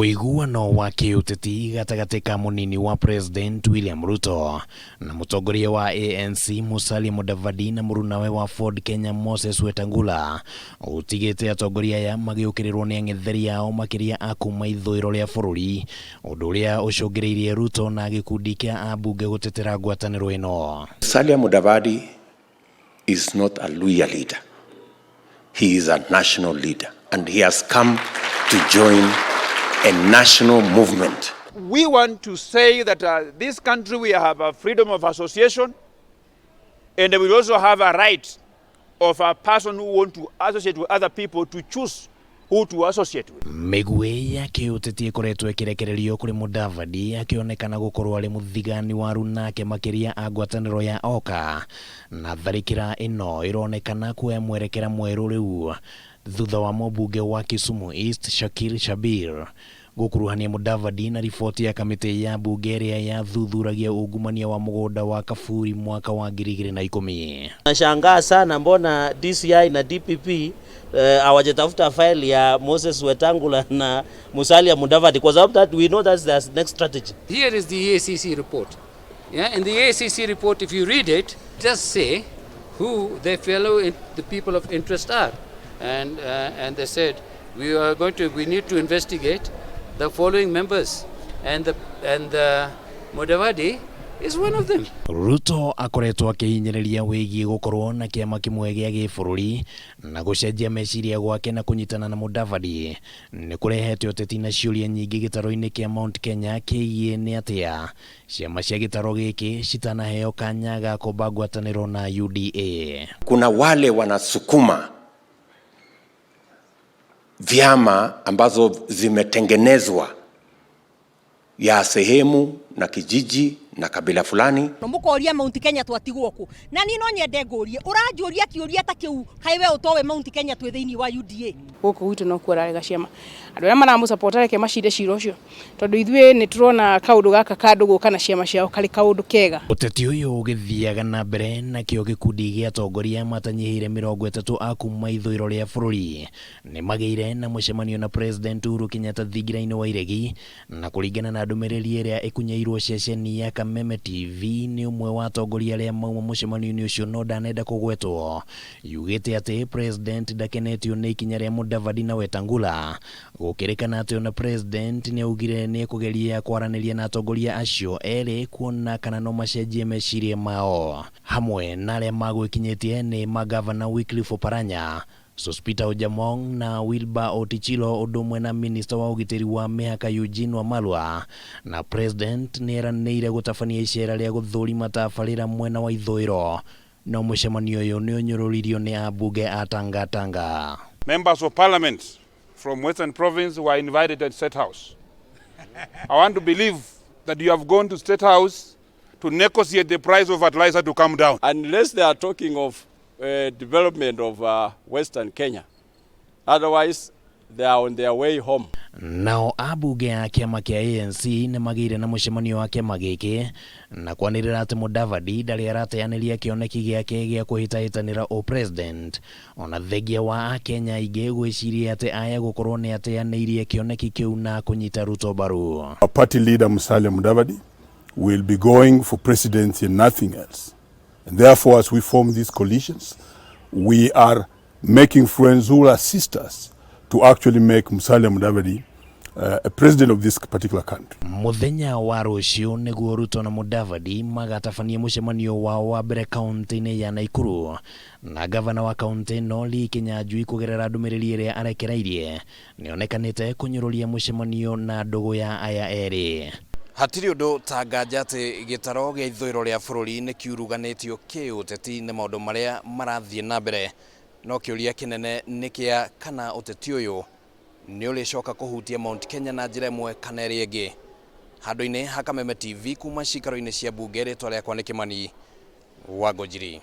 Wuiguano wa kiuteti gatagati ka munini wa President William Ruto na mutongoria wa ANC Musalia Mudavadi na murunawe wa Ford Kenya Moses Wetangula utigite atongoria ya magiukirirwo ni ang'etheri yao makiria akuma ithuiro ria bururi undu uria ucungiriirie Ruto na gikundi kia ambunge gutetera ngwataniro ino. Musalia Mudavadi is not a Luhya leader. He is a national leader and he has come to join a national movement. We want to say that this country we have a freedom of association, and we also have a right of a person who want to associate with other people to choose who to associate with. Migwe ya kiuteti ikoretwo ikirekererio kuri Mudavadi akionekana gukorwo ari muthigani waru nake makiria agwataniro ya Oka na tharikira ino ironekana kuwa mwerekera mweru riu thutha wa mbunge wa Kisumu East Shakir Shabir gukuruhania Mudavadi na ripoti ya kamiti ya bunge ria ya thuthuragia ungumania wa mugunda wa Kaburi mwaka wa 2010. Nashangaa sana mbona DCI na DPP hawajatafuta file ya Moses Wetangula na Musalia Mudavadi, because of that we know that's the next strategy. Here is the ACC report. Yeah, in the ACC report, if you read it, just say who the people of interest are. And they said we need to investigate the following members, and Mudavadi is one of them. Ruto akoretwo akihinyiriria wigie gukorwo na kiama kimwe gia gibururi na gucenjia meciria gwake na kunyitana na Mudavadi ni kurehete uteti na ciuria nyingi gitaro-ini kia Mount Kenya kiie ni atia ciama cia gitaro giki citanaheo kanya ga kumba ngwataniro na UDA. Kuna wale wanasukuma vyama ambazo zimetengenezwa ya sehemu na kijiji na kabila fulani. Mukoria Mount Kenya twatigwo ku na ni no nyende ngurie uranjuria kiuria ta kiu kaiwe utowe Mount Kenya twi thiini wa UDA guku gwitu no kuararega ciama andu aria maramu support reke macinde ciro cio tondu ithue ni turona kaundu gaka kandu guka na ciama ciao kali kaundu kega. Uteti uyu ugithiaga na mbere na kio gikundi gia atongoria matanyihire 30 akuma ithuiro ria bururi ni magire na mucemanio na President Uhuru Kenyatta thigiraini wa iregi na kuringana na ndumiriri iria ikunyairwo ceceni ya Kameme TV ni umwe wa atongoria aria mauma mucemanio ucio no ndanenda kugwetwo yugite ati President ndakenetio ni ikinya ria Mudavadi na Wetangula gukirikana ati na President ni augire ni kugeria kwaraniria na atongoria acio eri kuona kana no macenjie meciria mao hamwe na aria magwikinyitie ni magavana Wycliffe Oparanya, Sospita Ojamong na Wilbur Otichilo odumwe na minister wa ugiteri wa mihaka Eugene Wamalwa na President ni eranĩire gutabania icera ria guthurima tabarĩra mwena wa ithuiro no mucemanio uyu ni unyururirio ni ambunge a Tanga. Members of Parliament from Western Province were invited at State House. I want to believe that you have gone to State House to negotiate the price of fertilizer to come down. Unless they are talking of development of Western Kenya. Otherwise, they are on their way home. Nao ambunge ya kiama kia ANC ni magire na mucemanio wa kiama giki na kwanirira ati Mudavadi ndari arateaniria kioneki giake gia kuhitahitanira o President ona thegia wa Kenya ige gwiciria ati aya gukorwo ni ateanirie kioneki kiu na kunyita Ruto baru. Our party leader Musalia Mudavadi will be going for presidency and nothing else. And therefore, as we form these coalitions, we are making friends who will assist us to actually make Musalia Mudavadi a president of this particular country. Muthenya wa rucio niguo Ruto na Mudavadi magatabania mucemanio wao wa mbere kaunti-ini ya Nakuru na gavana wa kaunti no Lee Kinyanjui kugerera ndumiriri iria arekerairie nionekanite kunyururia mucemanio na ndugu ya aya eri. Hatiri undu tanganja ati gitaro gia ithuiro ria bururi ni kiuruganitio kiuteti ni maundu maria marathie na mbere no kiuria kinene ni kia kana uteti uyu ni ulicoka kuhutia Mount Kenya na njira imwe kana iri ingi. Handu-ini ha Kameme TV kuma cikaro-ini cia bunge ritwa riakwa ni Kimani wa Ngojiri.